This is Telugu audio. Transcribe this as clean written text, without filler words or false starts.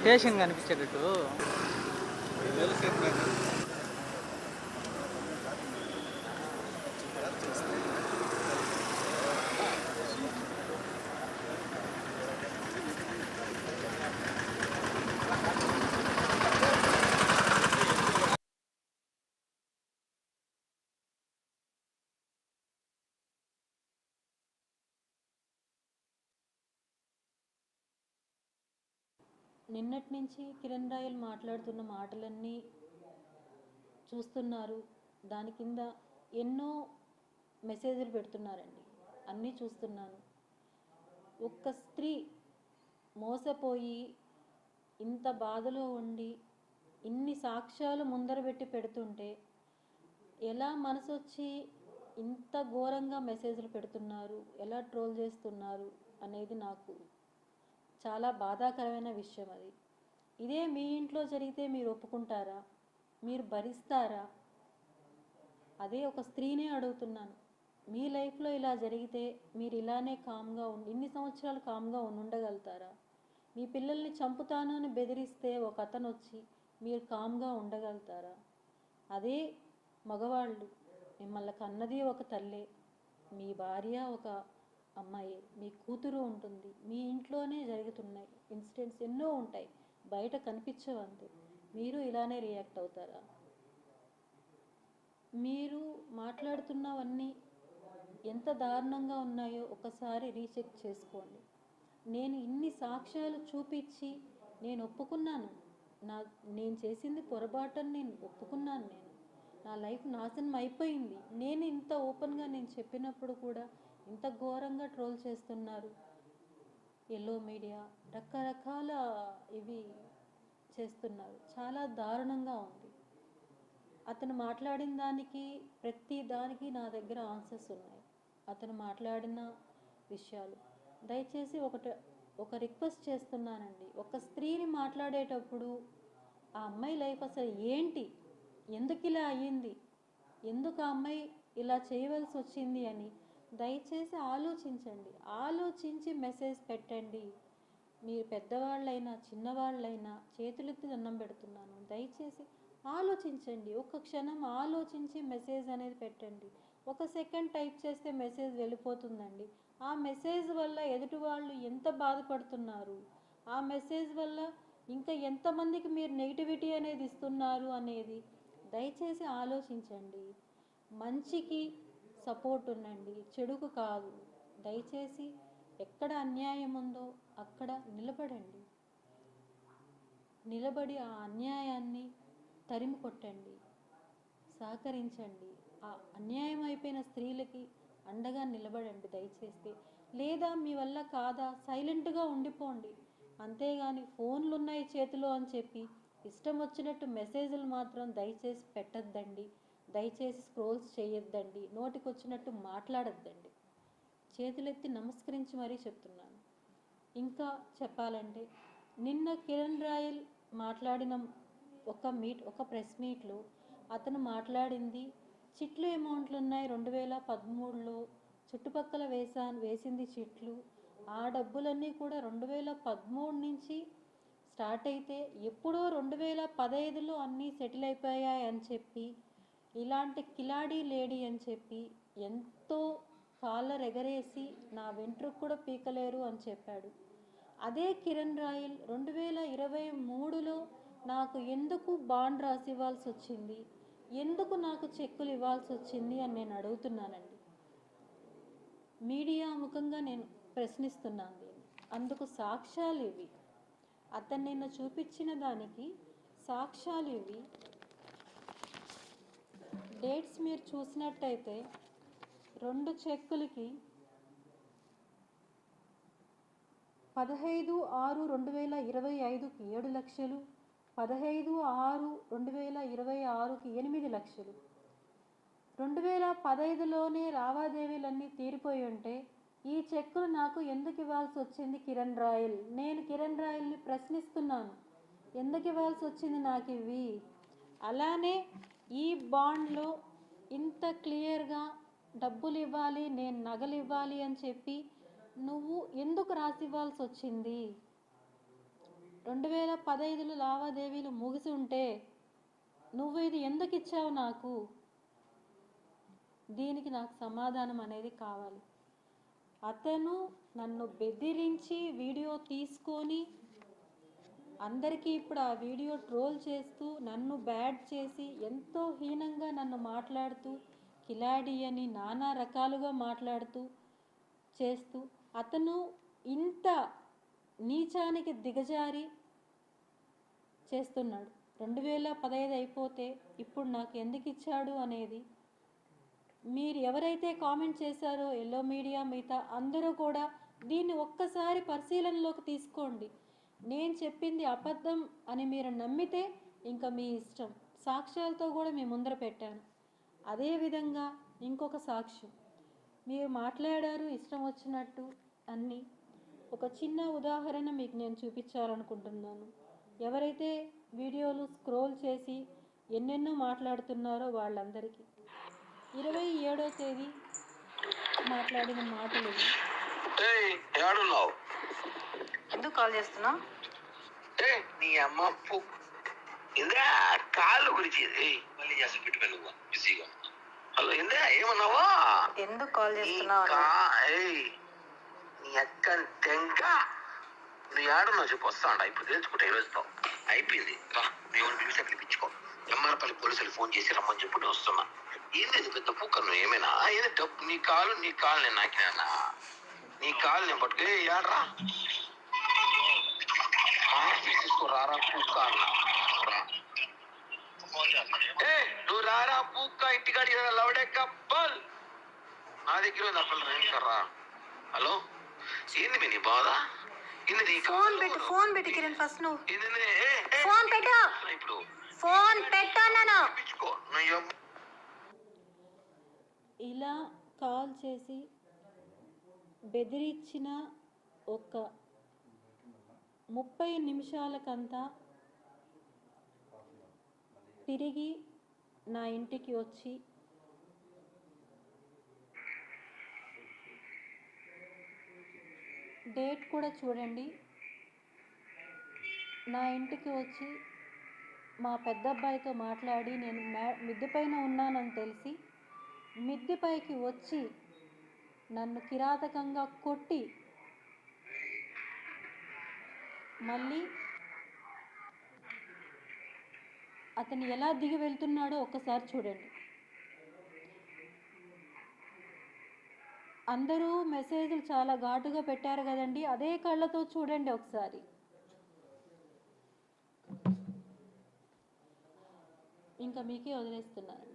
స్టేషన్ కనిపించేటట్టు నిన్నటి నుంచి కిరణ్ రాయల్ మాట్లాడుతున్న మాటలన్నీ చూస్తున్నారు. దాని కింద ఎన్నో మెసేజ్లు పెడుతున్నారండి. అన్నీ చూస్తున్నాను. ఒక్క స్త్రీ మోసపోయి ఇంత బాధలో ఉండి ఇన్ని సాక్ష్యాలు ముందర పెట్టి పెడుతుంటే ఎలా మనసొచ్చి ఇంత ఘోరంగా మెసేజ్లు పెడుతున్నారు, ఎలా ట్రోల్ చేస్తున్నారు అనేది నాకు చాలా బాధాకరమైన విషయం. అది ఇదే మీ ఇంట్లో జరిగితే మీరు ఒప్పుకుంటారా? మీరు భరిస్తారా? అదే ఒక స్త్రీనే అడుగుతున్నాను. మీ లైఫ్లో ఇలా జరిగితే మీరు ఇలానే కామ్గా ఇన్ని సంవత్సరాలు కామ్గా ఉండగలుగుతారా? మీ పిల్లల్ని చంపుతాను అని బెదిరిస్తే ఒక అతను వచ్చి మీరు కామ్గా ఉండగలుగుతారా? అదే మగవాళ్ళు మిమ్మల్ని కన్నది ఒక తల్లే, మీ భార్య ఒక అమ్మాయి, మీ కూతురు ఉంటుంది, మీ ఇంట్లోనే జరుగుతున్నాయి ఇన్సిడెంట్స్ ఎన్నో ఉంటాయి, బయట కనిపించవు అంతే. మీరు ఇలానే రియాక్ట్ అవుతారా? మీరు మాట్లాడుతున్నవన్నీ ఎంత దారుణంగా ఉన్నాయో ఒకసారి రీచెక్ చేసుకోండి. నేను ఇన్ని సాక్ష్యాలు చూపించి నేను ఒప్పుకున్నాను, నేను చేసింది పొరపాటని నేను ఒప్పుకున్నాను. నా లైఫ్ నాశనం అయిపోయింది. నేను ఇంత ఓపెన్గా నేను చెప్పినప్పుడు కూడా ఇంత ఘోరంగా ట్రోల్ చేస్తున్నారు. ఎల్లో మీడియా రకరకాల ఇవి చేస్తున్నారు. చాలా దారుణంగా ఉంది. అతను మాట్లాడిన దానికి ప్రతి దానికి నా దగ్గర ఆన్సర్స్ ఉన్నాయి. అతను మాట్లాడిన విషయాలు దయచేసి ఒక రిక్వెస్ట్ చేస్తున్నానండి. ఒక స్త్రీని మాట్లాడేటప్పుడు ఆ అమ్మాయి లైఫ్ అసలు ఏంటి, ఎందుకు ఇలా అయ్యింది, ఎందుకు ఆ అమ్మాయి ఇలా చేయవలసి వచ్చింది అని దయచేసి ఆలోచించండి. ఆలోచించి మెసేజ్ పెట్టండి. మీరు పెద్దవాళ్ళైనా చిన్నవాళ్ళైనా చేతులెత్తి దండం పెడుతున్నాను, దయచేసి ఆలోచించండి. ఒక క్షణం ఆలోచించి మెసేజ్ అనేది పెట్టండి. ఒక సెకండ్ టైప్ చేస్తే మెసేజ్ వెళ్ళిపోతుందండి. ఆ మెసేజ్ వల్ల ఎదుటి వాళ్ళు ఎంత బాధపడుతున్నారు, ఆ మెసేజ్ వల్ల ఇంకా ఎంతమందికి మీరు నెగిటివిటీ అనేది ఇస్తున్నారు అనేది దయచేసి ఆలోచించండి. మంచికి సపోర్ట్ ఉండండి, చెడుకు కాదు. దయచేసి ఎక్కడ అన్యాయం ఉందో అక్కడ నిలబడండి. నిలబడి ఆ అన్యాయాన్ని తరిమి కొట్టండి, సహకరించండి. ఆ అన్యాయం అయిపోయిన స్త్రీలకి అండగా నిలబడండి దయచేసి. లేదా మీ వల్ల కాదా సైలెంట్గా ఉండిపోండి. అంతేగాని ఫోన్లు ఉన్నాయి చేతిలో అని చెప్పి ఇష్టం వచ్చినట్టు మెసేజ్లు మాత్రం దయచేసి పెట్టద్దండి. దయచేసి స్క్రోల్స్ చేయొద్దండి. నోటికి వచ్చినట్టు మాట్లాడద్దండి. చేతులెత్తి నమస్కరించి మరీ చెప్తున్నాను. ఇంకా చెప్పాలంటే నిన్న కిరణ్ రాయల్ మాట్లాడిన ఒక ప్రెస్ మీట్లో అతను మాట్లాడింది చిట్లు అమౌంట్లు ఉన్నాయి 2013లో చుట్టుపక్కల వేసింది చిట్లు. ఆ డబ్బులన్నీ కూడా 2013 నుంచి స్టార్ట్ అయితే ఎప్పుడో 2015లో అన్నీ సెటిల్ అయిపోయాయి అని చెప్పి, ఇలాంటి కిలాడీ లేడీ అని చెప్పి ఎంతో కాలర్ ఎగరేసి నా వెంట్రుకు కూడా పీకలేరు అని చెప్పాడు. అదే కిరణ్ రాయల్ 2023లో నాకు ఎందుకు బాండ్ రాసి ఇవ్వాల్సి వచ్చింది, ఎందుకు నాకు చెక్కులు ఇవ్వాల్సి వచ్చింది అని నేను అడుగుతున్నానండి. మీడియా ముఖంగా నేను ప్రశ్నిస్తున్నాను దీన్ని. అందుకు సాక్ష్యాలు ఇవి. అతను నిన్న చూపించిన దానికి సాక్ష్యాలు ఇవి. డేట్స్ మీరు చూసినట్టయితే 2 చెక్కులకి 15/6/2025కి 7 లక్షలు, 15/6/2026కి 8 లక్షలు. 2015లోనే లావాదేవీలన్నీ తీరిపోయి ఉంటే ఈ చెక్కులు నాకు ఎందుకు ఇవ్వాల్సి వచ్చింది కిరణ్ రాయల్? నేను కిరణ్ రాయల్ని ప్రశ్నిస్తున్నాను, ఎందుకు ఇవ్వాల్సి వచ్చింది నాకు ఇవి? అలానే ఈ బాండ్లో ఇంత క్లియర్గా డబ్బులు ఇవ్వాలి, నేను నగలు ఇవ్వాలి అని చెప్పి నువ్వు ఎందుకు రాసివ్వాల్సి వచ్చింది? 2015లో లావాదేవీలు ముగిసి ఉంటే నువ్వు ఇది ఎందుకు ఇచ్చావు నాకు? దీనికి నాకు సమాధానం అనేది కావాలి. అతను నన్ను బెదిరించి వీడియో తీసుకొని అందరికీ ఇప్పుడు ఆ వీడియో ట్రోల్ చేస్తూ నన్ను బ్యాడ్ చేసి ఎంతో హీనంగా నన్ను మాట్లాడుతూ కిలాడి అని నానా రకాలుగా మాట్లాడుతూ చేస్తూ అతను ఇంత నీచానికి దిగజారి చేస్తున్నాడు. 2015 అయిపోతే ఇప్పుడు నాకు ఎందుకు ఇచ్చాడు అనేది మీరు ఎవరైతే కామెంట్ చేశారో ఎల్లో మీడియా మిగతా అందరూ కూడా దీన్ని ఒక్కసారి పరిశీలనలోకి తీసుకోండి. నేను చెప్పింది అబద్ధం అని మీరు నమ్మితే ఇంకా మీ ఇష్టం. సాక్ష్యాలతో కూడా మీ ముందర పెట్టాను. అదేవిధంగా ఇంకొక సాక్ష్యం మీరు మాట్లాడారు ఇష్టం వచ్చినట్టు అన్నీ. ఒక చిన్న ఉదాహరణ మీకు నేను చూపించాలనుకుంటున్నాను. ఎవరైతే వీడియోలు స్క్రోల్ చేసి ఎన్నెన్నో మాట్లాడుతున్నారో వాళ్ళందరికీ 27వ తేదీ మాట్లాడిన మాటలు. ఎందుకు కాల్ చేస్తున్నా? నీ అమ్మ ఇంద్రా కాళ్ళు గురించి మళ్ళీ చేసి పెట్టుకో నువ్వు బిజీగా. హలో ఇంద్రా ఏమన్నావా? ఎందుకు కాల్ చేస్తున్నావు? నీ అక్క తెంక నువ్వు ఏడున్నావు చెప్పు. వస్తాండ ఇప్పుడు తెలుసుకుంటా ఈరోజుతో అయిపోయింది. రా దేవుని పిలిచి పిలిపించుకో. ఎంఆర్పల్లి పోలీసులు ఫోన్ చేసి రమ్మని చెప్పి నేను వస్తున్నా. ఏంది పెద్ద పూక నువ్వు ఏమైనా ఏది డబ్బు నీ కాలు నేను నాకినా నీ కాలు నేను పట్టుకు ఏడ్రా తీసుకో రారా పూక్క అన్నా. నువ్వు రారా పూక్క ఇంటికాడి లవడే కప్పల్ నా దగ్గర ఉంది అప్పలు రా. హలో ఏంది మీ నీ బాధ? ఫోన్ పెట్టు కిరణ్. ఫస్ట్ నువ్వు ఇప్పుడు ఫోన్ పెట్టు అన్నాను. ఇలా కాల్ చేసి బెదిరించిన ఒక 30 నిమిషాలకంతా తిరిగి నా ఇంటికి వచ్చి డేట్ కూడా చూడండి. నా ఇంటికి వచ్చి మా పెద్దబ్బాయితో మాట్లాడి నేను మిద్దె పైన ఉన్నానని తెలిసి మిద్దెపైకి వచ్చి నన్ను కిరాతకంగా కొట్టి మళ్ళీ అతను ఎలా దిగి వెళ్తున్నాడో ఒక్కసారి చూడండి. అందరూ మెసేజ్లు చాలా ఘాటుగా పెట్టారు కదండి, అదే కళ్ళతో చూడండి ఒకసారి. ఇంకా మీకే వదిలేస్తున్నాను.